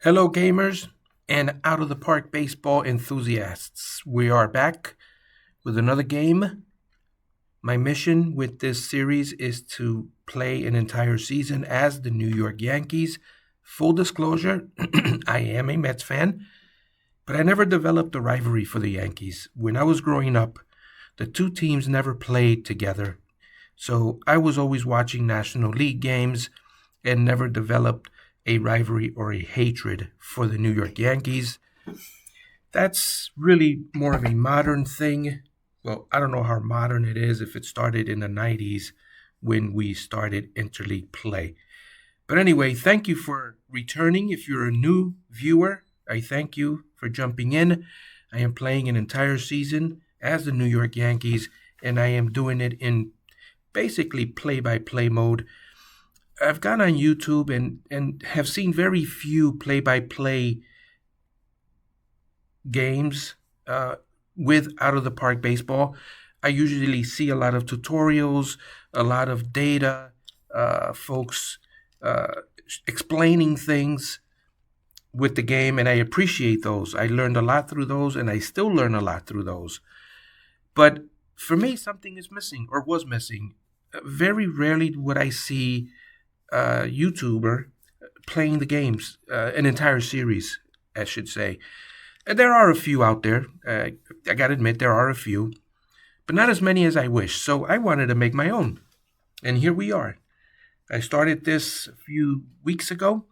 Hello, gamers and out of the park baseball enthusiasts. We are back with another game. My mission with this series is to play an entire season as the New York Yankees. Full disclosure, I am a Mets fan, but I never developed a rivalry for the Yankees. When I was growing up, the two teams never played together. So I was always watching National League games and never developed a rivalry or a hatred for the New York Yankees. That's really more of a modern thing. Well, I don't know how modern it is if it started in the 90s when we started interleague play. But anyway, thank you for returning. If you're a new viewer, I thank you for jumping in. I am playing an entire season as the New York Yankees, and I am doing it in basically play-by-play mode. I've gone on YouTube and have seen very few play-by-play games with out-of-the-park baseball. I usually see a lot of tutorials, a lot of data, folks explaining things with the game, and I appreciate those. I learned a lot through those, and I still learn a lot through those. But for me, something is missing or was missing. Very rarely would I see a YouTuber playing the games, an entire series, I should say. And there are a few out there. I got to admit, there are a few, but not as many as I wish. So I wanted to make my own. And here we are. I started this a few weeks ago.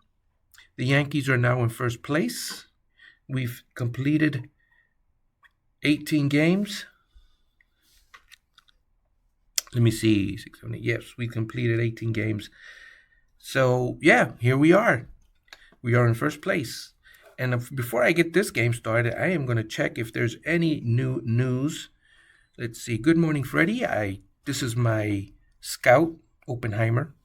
The Yankees are now in first place. We've completed 18 games. Let me see. 6, 7, 8. Yes, we completed 18 games. So, yeah, here we are. We are in first place. And before I get this game started, I am going to check if there's any new news. Let's see. Good morning, Freddie. This is my scout, Oppenheimer.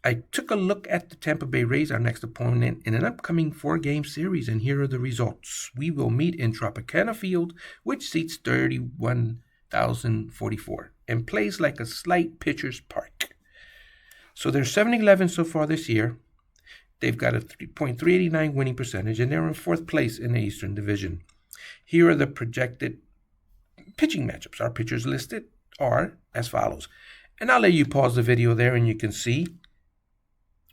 I took a look at the Tampa Bay Rays, our next opponent, in an upcoming 4-game series, and here are the results. We will meet in Tropicana Field, which seats 31,044 and plays like a slight pitcher's park. So they're 7-11 so far this year. They've got a 3.389 winning percentage, and they're in fourth place in the Eastern Division. Here are the projected pitching matchups. Our pitchers listed are as follows. And I'll let you pause the video there, and you can see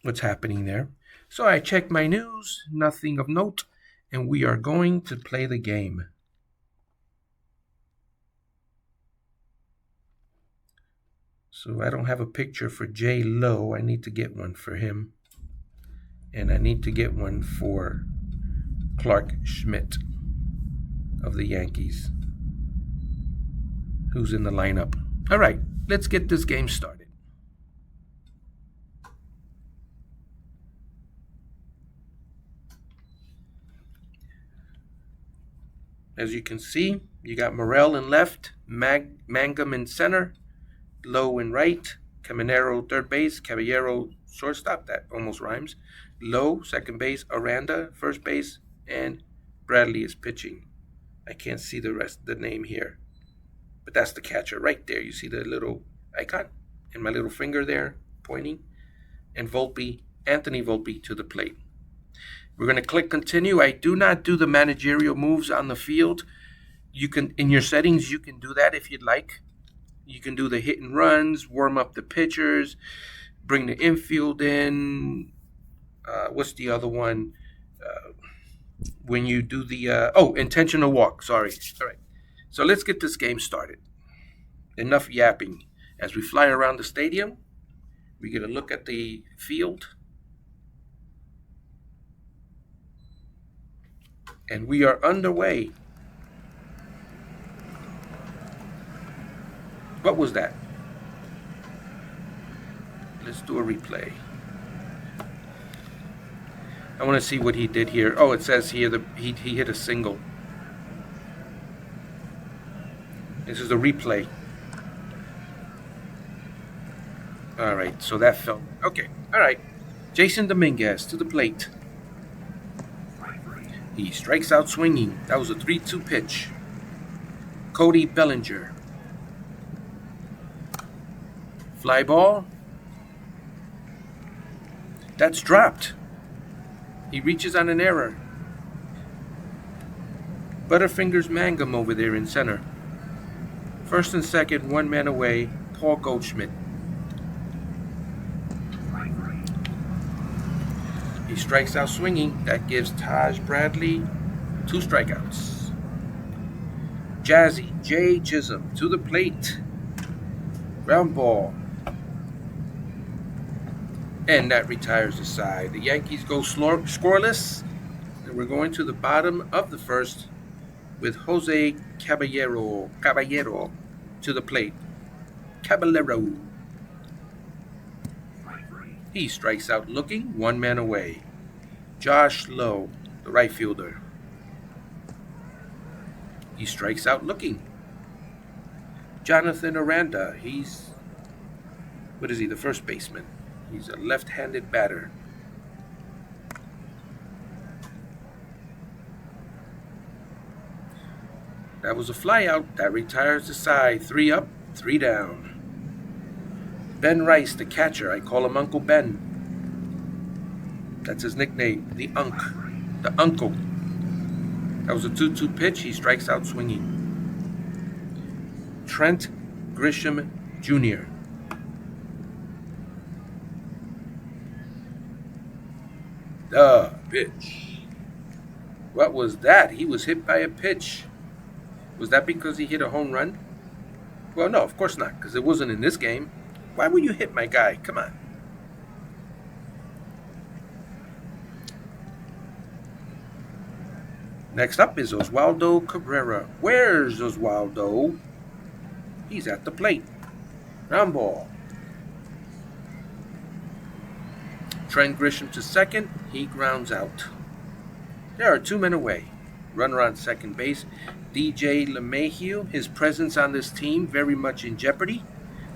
what's happening there. So I checked my news, nothing of note, and we are going to play the game. So I don't have a picture for Jay Lowe. I need to get one for him. And I need to get one for Clark Schmidt of the Yankees, who's in the lineup. All right, let's get this game started. As you can see, you got Morel in left, Mangum in center, Lowe in right, Caminero third base, Caballero shortstop, that almost rhymes, Lowe second base, Aranda first base, and Bradley is pitching. I can't see the rest of the name here, but that's the catcher right there. You see the little icon and my little finger there pointing, and Volpe, Anthony Volpe to the plate. We're going to click continue. I do not do the managerial moves on the field. You can, in your settings, you can do that if you'd like. You can do the hit and runs, warm up the pitchers, bring the infield in. What's the other one? When you do the, intentional walk. Sorry. All right. So let's get this game started. Enough yapping. As we fly around the stadium, we get a look at the field. And we are underway. What was that? Let's do a replay. I want to see what he did here. Oh, it says here he hit a single. This is a replay. All right, so that fell. Okay, all right. Jason Dominguez to the plate. He strikes out swinging. That was a 3-2 pitch. Cody Bellinger. Fly ball. That's dropped. He reaches on an error. Butterfingers Mangum over there in center. First and second, one man away, Paul Goldschmidt. He strikes out swinging. That gives Taj Bradley 2 strikeouts. Jazzy, Jay Chisholm to the plate. Ground ball. And that retires the side. The Yankees go scoreless. And we're going to the bottom of the first with Jose Caballero to the plate. Caballero. He strikes out looking, one man away. Josh Lowe, the right fielder. He strikes out looking. Jonathan Aranda, he's, the first baseman. He's a left-handed batter. That was a flyout. That retires the side. 3 up, 3 down. Ben Rice, the catcher. I call him Uncle Ben. That's his nickname, the Unk. The Uncle. That was a 2-2 pitch. He strikes out swinging. Trent Grisham Jr. The pitch. What was that? He was hit by a pitch. Was that because he hit a home run? Well, no, of course not, because it wasn't in this game. Why would you hit my guy? Come on. Next up is Oswaldo Cabrera. Where's Oswaldo? He's at the plate. Ground ball. Trent Grisham to second. He grounds out. There are 2 men away. Runner on second base. DJ LeMahieu, his presence on this team very much in jeopardy.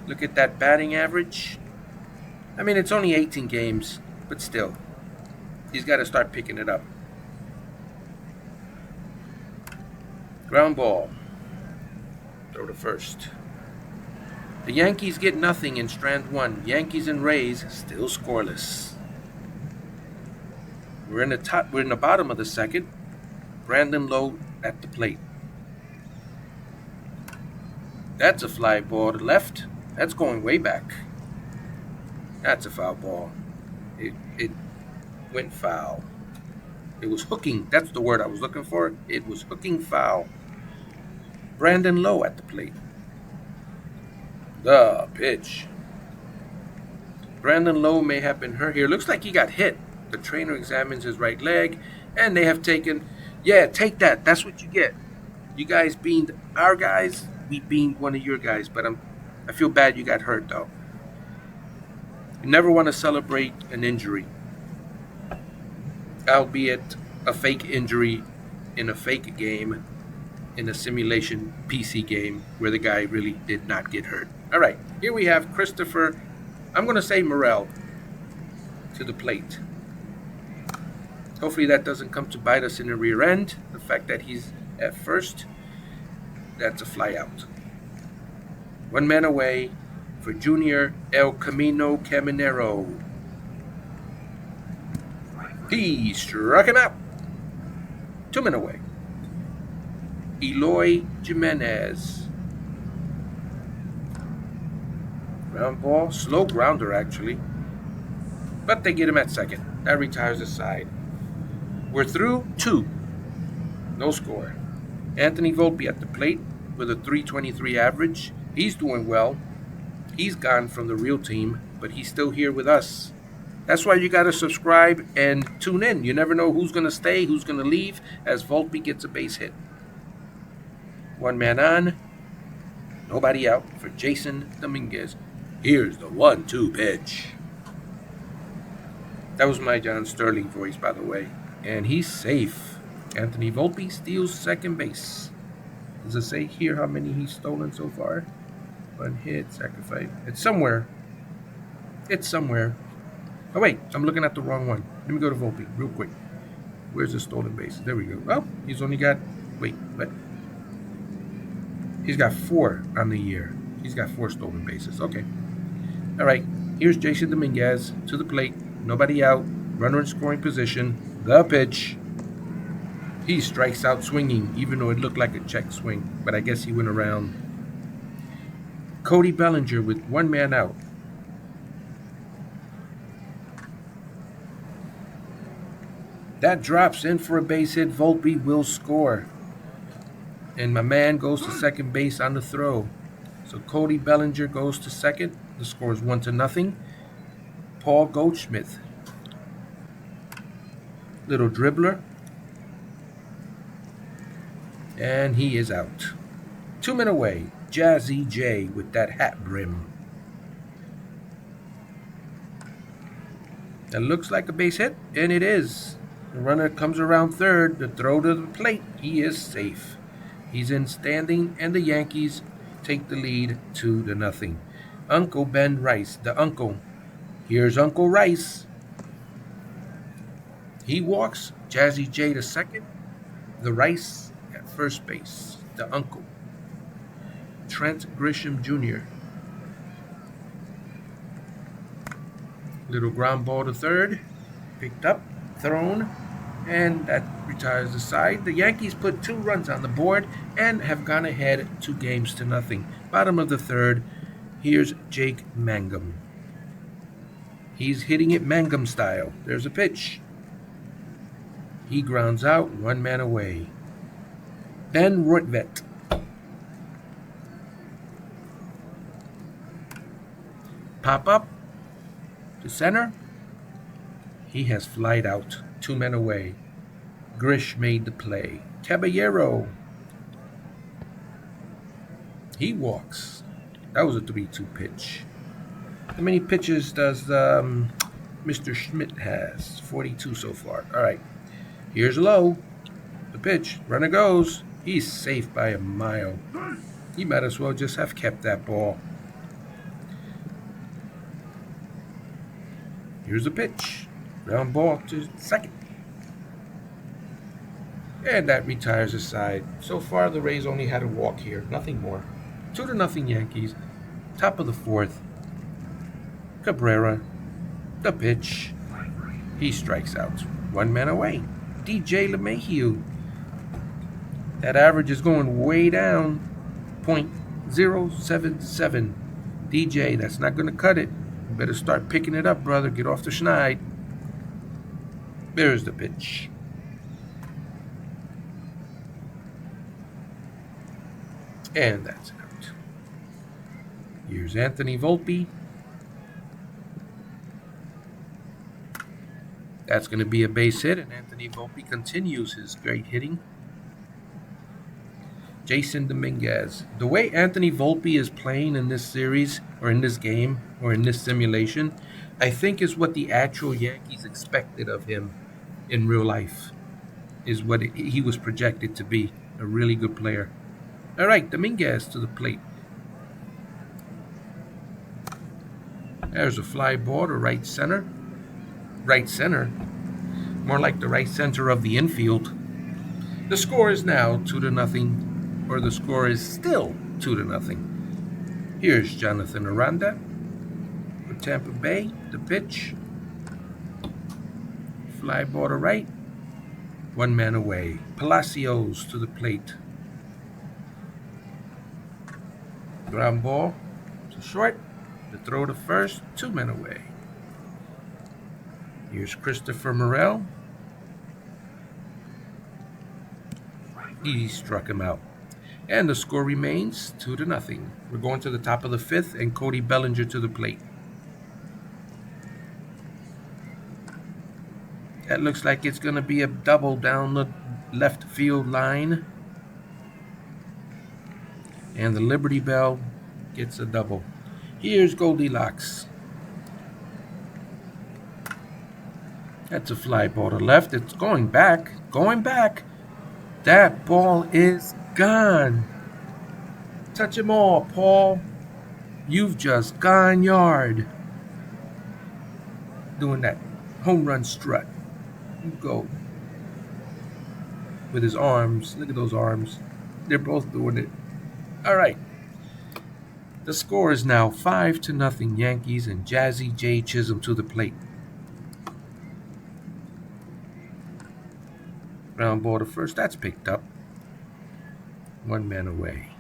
Look at that batting average. I mean, it's only 18 games, but still. He's got to start picking it up. Ground ball. Throw to first. The Yankees get nothing in strand 1. Yankees and Rays still scoreless. We're in the bottom of the second. Brandon Lowe at the plate. That's a fly ball to left. That's going way back. That's a foul ball. It went foul. It was hooking. That's the word I was looking for. It was hooking foul. Brandon Lowe at the plate. The pitch. Brandon Lowe may have been hurt here. Looks like he got hit. The trainer examines his right leg, and they have taken, take that. That's what you get. You guys beamed our guys. We beamed one of your guys, but I feel bad you got hurt, though. You never want to celebrate an injury, albeit a fake injury in a fake game, in a simulation PC game where the guy really did not get hurt. All right, here we have Christopher, I'm going to say Morel, to the plate. Hopefully that doesn't come to bite us in the rear end. The fact that he's at first, that's a fly out. 1 man away for Junior El Camino Caminero. He struck him out. 2 men away. Eloy Jimenez. Ground ball, slow grounder actually. But they get him at second. That retires the side. We're through 2. No score. Anthony Volpe at the plate with a .323 average. He's doing well. He's gone from the real team, but he's still here with us. That's why you got to subscribe and tune in. You never know who's going to stay, who's going to leave, as Volpe gets a base hit. 1 man on. Nobody out for Jason Dominguez. Here's the 1-2 pitch. That was my John Sterling voice, by the way. And he's safe. Anthony Volpe steals second base. Does it say here how many he's stolen so far? 1 hit, sacrifice. It's somewhere. Oh, wait. I'm looking at the wrong one. Let me go to Volpe real quick. Where's the stolen bases? There we go. Oh, he's only got... Wait, what? He's got 4 on the year. He's got 4 stolen bases. Okay. All right. Here's Jason Dominguez to the plate. Nobody out. Runner in scoring position. The pitch. He strikes out swinging, even though it looked like a check swing, but I guess he went around. Cody Bellinger with one man out. That drops in for a base hit. Volpe will score. And my man goes to second base on the throw. So Cody Bellinger goes to second. The score is 1-0. Paul Goldschmidt. Little dribbler. And he is out. 2 men away. Jazzy J with that hat brim. That looks like a base hit, and it is. The runner comes around third. The throw to the plate. He is safe. He's in standing, and the Yankees take the lead 2-0. Uncle Ben Rice, the uncle. Here's Uncle Rice. He walks. Jazzy J to second. The Rice at first base. The uncle. Trent Grisham Jr. Little ground ball to third. Picked up, thrown, and that retires the side. The Yankees put 2 runs on the board and have gone ahead 2-0. Bottom of the third. Here's Jake Mangum. He's hitting it Mangum style. There's a pitch. He grounds out, 1 man away. Ben Rotvet. Pop up to center. He has flied out, 2 men away. Grish made the play. Caballero. He walks. That was a 3-2 pitch. How many pitches does Mr. Schmidt has? 42 so far. All right. Here's low. The pitch. Runner goes. He's safe by a mile. He might as well just have kept that ball. Here's the pitch. Ground ball to second. And that retires the side. So far, the Rays only had a walk here. Nothing more. 2-0 Yankees. Top of the fourth. Cabrera. The pitch. He strikes out. 1 man away. DJ LeMahieu. That average is going way down. .077. DJ, that's not going to cut it. You better start picking it up, brother. Get off the schneid. There's the pitch. And that's out. Here's Anthony Volpe. That's going to be a base hit, and Anthony Volpe continues his great hitting. Jason Dominguez. The way Anthony Volpe is playing in this series, or in this game, or in this simulation, I think is what the actual Yankees expected of him in real life, is what he was projected to be, a really good player. All right, Dominguez to the plate. There's a fly ball to right center. Right center, more like the right center of the infield. The score is now 2-0, or the score is still 2-0. Here's Jonathan Aranda for Tampa Bay. The pitch. Fly ball to right. 1 man away. Palacios to the plate. Ground ball to short. The throw to first. 2 men away. Here's Christopher Morel. He struck him out. And the score remains 2-0. We're going to the top of the fifth, and Cody Bellinger to the plate. That looks like it's going to be a double down the left field line. And the Liberty Bell gets a double. Here's Goldilocks. That's a fly ball to left. It's going back. Going back. That ball is gone. Touch him all, Paul. You've just gone yard. Doing that home run strut. You go. With his arms. Look at those arms. They're both doing it. All right. The score is now 5-0 Yankees, and Jazzy J. Chisholm to the plate. Ground ball to first. That's picked up. 1 man away.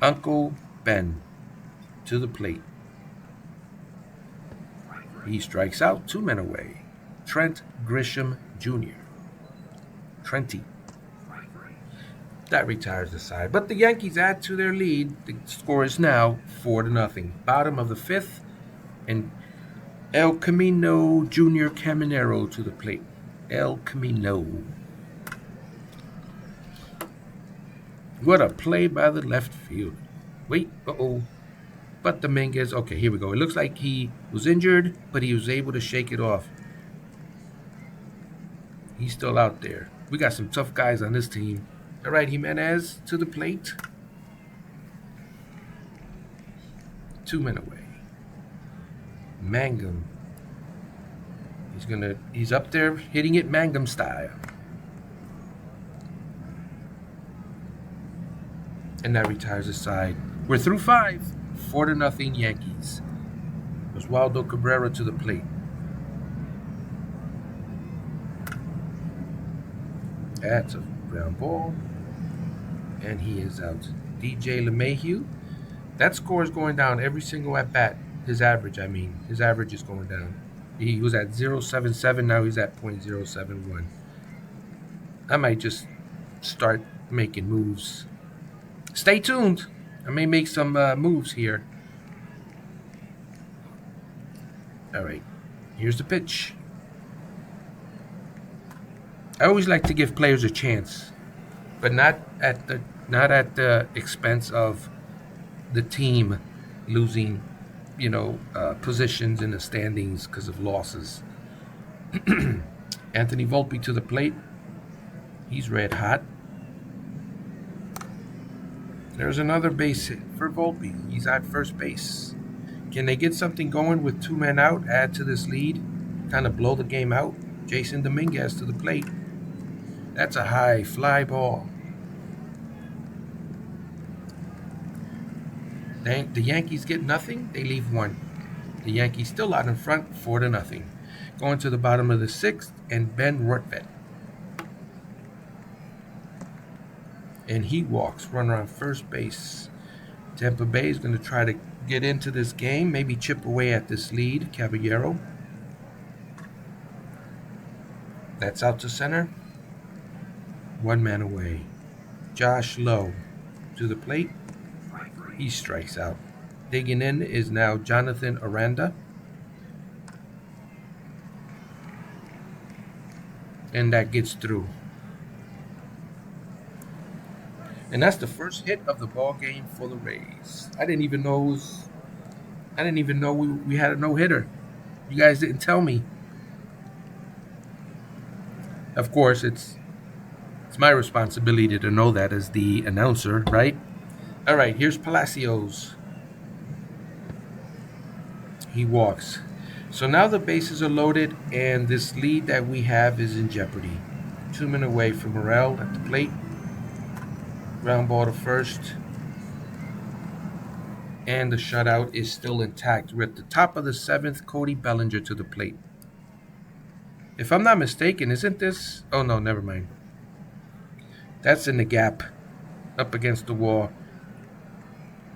Uncle Ben to the plate. He strikes out. 2 men away. Trent Grisham Jr. Trenty. That retires the side. But the Yankees add to their lead. The score is now 4-0. Bottom of the 5th. And El Camino Jr. Caminero to the plate. El Camino. What a play by the left field. Wait, But Dominguez, okay, here we go. It looks like he was injured, but he was able to shake it off. He's still out there. We got some tough guys on this team. All right, Jimenez to the plate. 2 men away. Mangum. He's up there hitting it Mangum style. And that retires the side. We're through 5. 4-0 Yankees. Oswaldo Cabrera to the plate. That's a ground ball. And he is out. DJ LeMahieu. That score is going down every single at bat. His average is going down. He was at 0.77. Now he's at .071. I might just start making moves. Stay tuned. I may make some moves here. All right. Here's the pitch. I always like to give players a chance, but not at the expense of the team losing, positions in the standings because of losses. Anthony Volpe to the plate. He's red hot. There's another base hit for Volpe. He's at first base. Can they get something going with 2 men out, add to this lead, kind of blow the game out? Jason Dominguez to the plate. That's a high fly ball. The Yankees get nothing. They leave 1. The Yankees still out in front, 4-0. Going to the bottom of the 6th, and Ben Rortvedt. And he walks, runner on first base. Tampa Bay is going to try to get into this game, maybe chip away at this lead. Caballero. That's out to center. 1 man away. Josh Lowe to the plate. He strikes out. Digging in is now Jonathan Aranda. And that gets through. And that's the first hit of the ball game for the Rays. I didn't even know we had a no-hitter. You guys didn't tell me. Of course, it's my responsibility to know that as the announcer, right? All right, here's Palacios. He walks. So now the bases are loaded, and this lead that we have is in jeopardy. 2 men away from Morel at the plate. Ground ball to first. And the shutout is still intact. We're at the top of the 7th. Cody Bellinger to the plate. If I'm not mistaken, isn't this... Oh, no, never mind. That's in the gap. Up against the wall.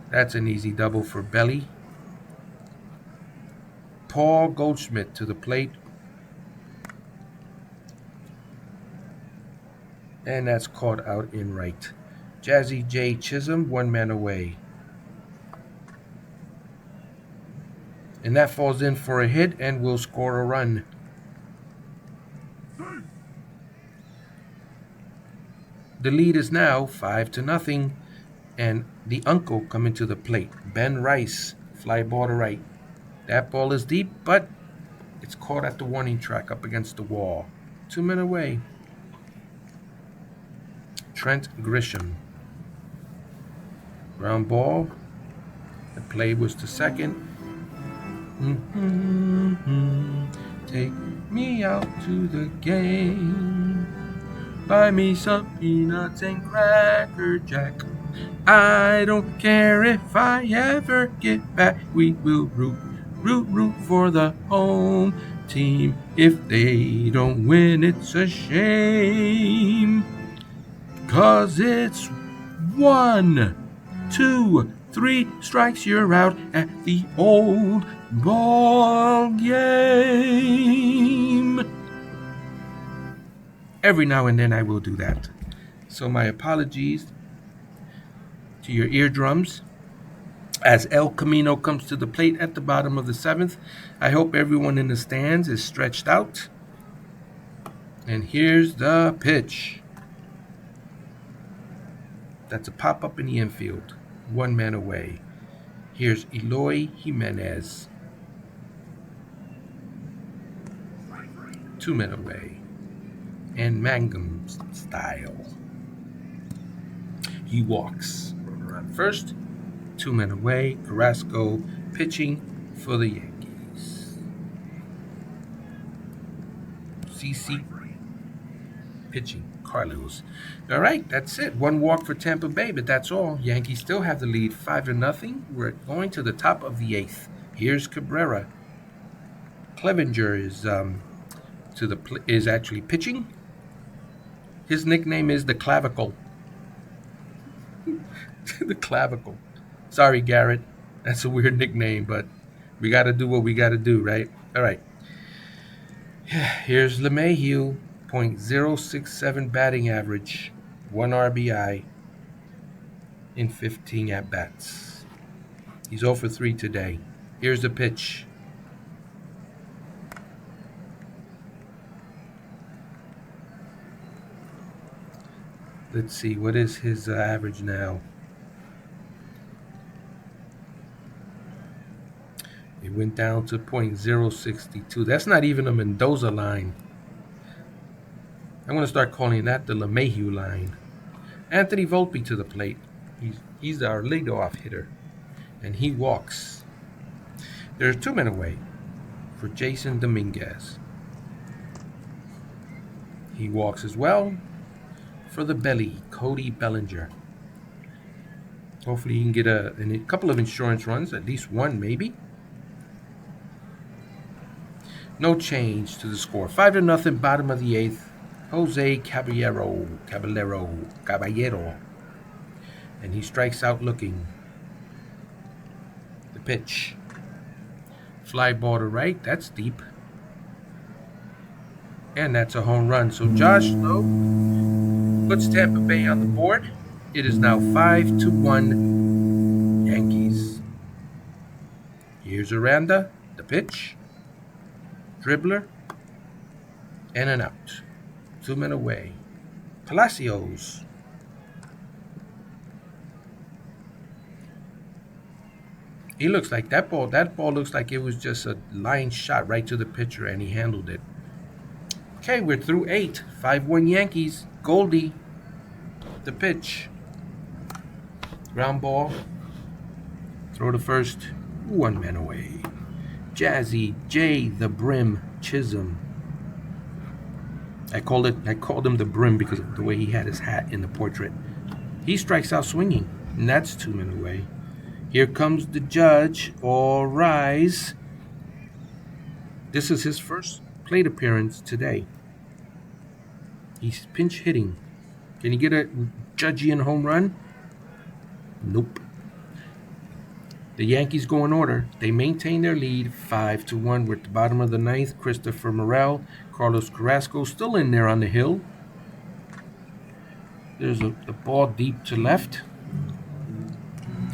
That's an easy double for Belly. Paul Goldschmidt to the plate. And that's caught out in right. Jazzy J. Chisholm, 1 man away. And that falls in for a hit and will score a run. The lead is now 5-0. And the uncle coming to the plate. Ben Rice, fly ball to right. That ball is deep, but it's caught at the warning track up against the wall. 2 men away. Trent Grisham. Ground ball. The play was to second. Take me out to the game. Buy me some peanuts and Cracker Jack. I don't care if I ever get back. We will root for the home team. If they don't win, it's a shame. 'Cause it's 1, 2, 3 strikes, you're out at the old ball game. Every now and then I will do that. So my apologies to your eardrums as El Camino comes to the plate at the bottom of the 7th. I hope everyone in the stands is stretched out. And here's the pitch. That's a pop-up in the infield. 1 man away. Here's Eloy Jimenez. 2 men away. And Mangum style. He walks. Runner on first. 2 men away. Carrasco pitching for the Yankees. CC pitching. Carlos. All right, that's it. 1 walk for Tampa Bay, but that's all. Yankees still have the lead 5-0. We're going to the top of the 8th. Here's Cabrera. Clevenger is actually pitching. His nickname is the Clavicle. The Clavicle. Sorry, Garrett. That's a weird nickname, but we got to do what we got to do, right? All right. Here's LeMahieu. .067 batting average, 1 RBI in 15 at-bats. He's 0 for 3 today. Here's the pitch. Let's see, what is his average now? It went down to .062. That's not even a Mendoza line. I'm going to start calling that the LeMahieu line. Anthony Volpe to the plate. He's our leadoff hitter. And he walks. There's 2 men away for Jason Dominguez. He walks as well for the Belly, Cody Bellinger. Hopefully he can get a couple of insurance runs, at least 1 maybe. No change to the score. 5-0, bottom of the 8th. Jose Caballero. And he strikes out looking. The pitch. Fly ball to right. That's deep. And that's a home run. So Josh Lowe puts Tampa Bay on the board. It is now 5-1 Yankees. Here's Aranda. The pitch. Dribbler. And an out. 2 men away. Palacios. He looks like that ball looks like it was just a line shot right to the pitcher, and he handled it. Okay, we're through 8. 5-1 Yankees. Goldie. The pitch. Ground ball. Throw to first. 1 man away. Jazzy J. the Brim Chisholm. I called him the Brim because of the way he had his hat in the portrait. He strikes out swinging, and that's 2 men away. Here comes the judge. All rise. This is his first plate appearance today. He's pinch hitting. Can he get a Judgian home run? Nope. The Yankees go in order. They maintain their lead 5-1. We're at the bottom of the 9th. Christopher Morel, Carlos Carrasco still in there on the hill. There's the ball deep to left.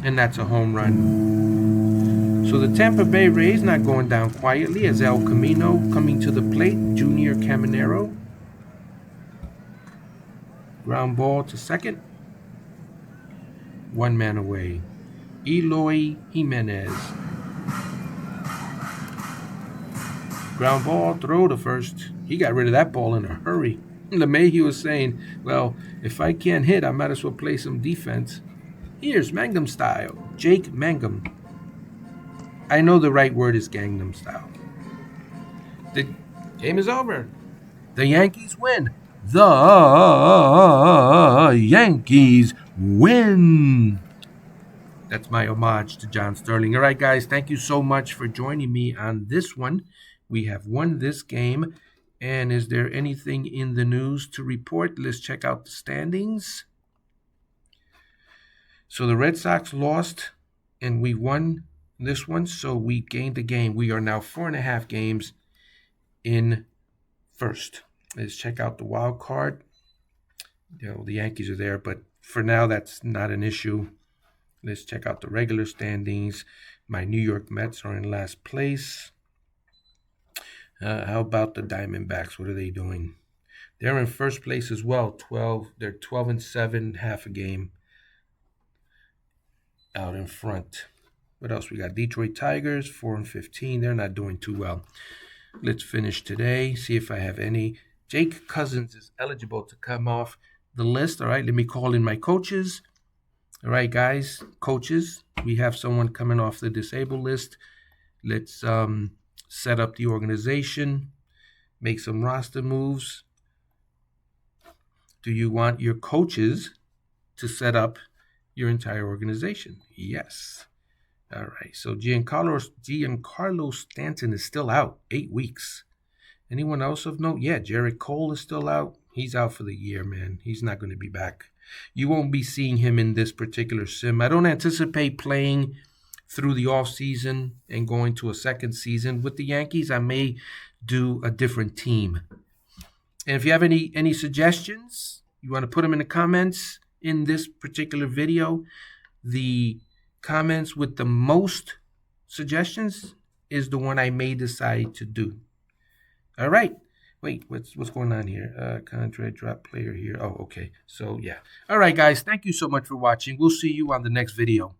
And that's a home run. So the Tampa Bay Rays not going down quietly as El Camino coming to the plate. Junior Caminero. Ground ball to second. 1 man away. Eloy Jimenez. Ground ball, throw to first. He got rid of that ball in a hurry. LeMahieu was saying, well, if I can't hit, I might as well play some defense. Here's Mangum style. Jake Mangum. I know the right word is Gangnam style. The game is over. The Yankees win. The Yankees win. That's my homage to John Sterling. All right, guys, thank you so much for joining me on this one. We have won this game. And is there anything in the news to report? Let's check out the standings. So the Red Sox lost, and we won this one, so we gained a game. We are now 4.5 games in first. Let's check out the wild card. The Yankees are there, but for now, that's not an issue. Let's check out the regular standings. My New York Mets are in last place. How about the Diamondbacks? What are they doing? They're in first place as well. 12. They're 12-7, half a game out in front. What else we got? Detroit Tigers, 4-15. They're not doing too well. Let's finish today. See if I have any. Jake Cousins is eligible to come off the list. All right, let me call in my coaches. All right, guys, coaches, we have someone coming off the disabled list. Let's set up the organization, make some roster moves. Do you want your coaches to set up your entire organization? Yes. All right, so Giancarlo Stanton is still out, 8 weeks. Anyone else of note? Yeah, Jarrett Cole is still out. He's out for the year, man. He's not going to be back. You won't be seeing him in this particular sim. I don't anticipate playing through the offseason and going to a second season with the Yankees. I may do a different team. And if you have any suggestions, you want to put them in the comments in this particular video. The comments with the most suggestions is the one I may decide to do. All right. Wait, what's going on here? Contract drop player here. Oh, okay. So, yeah. All right, guys. Thank you so much for watching. We'll see you on the next video.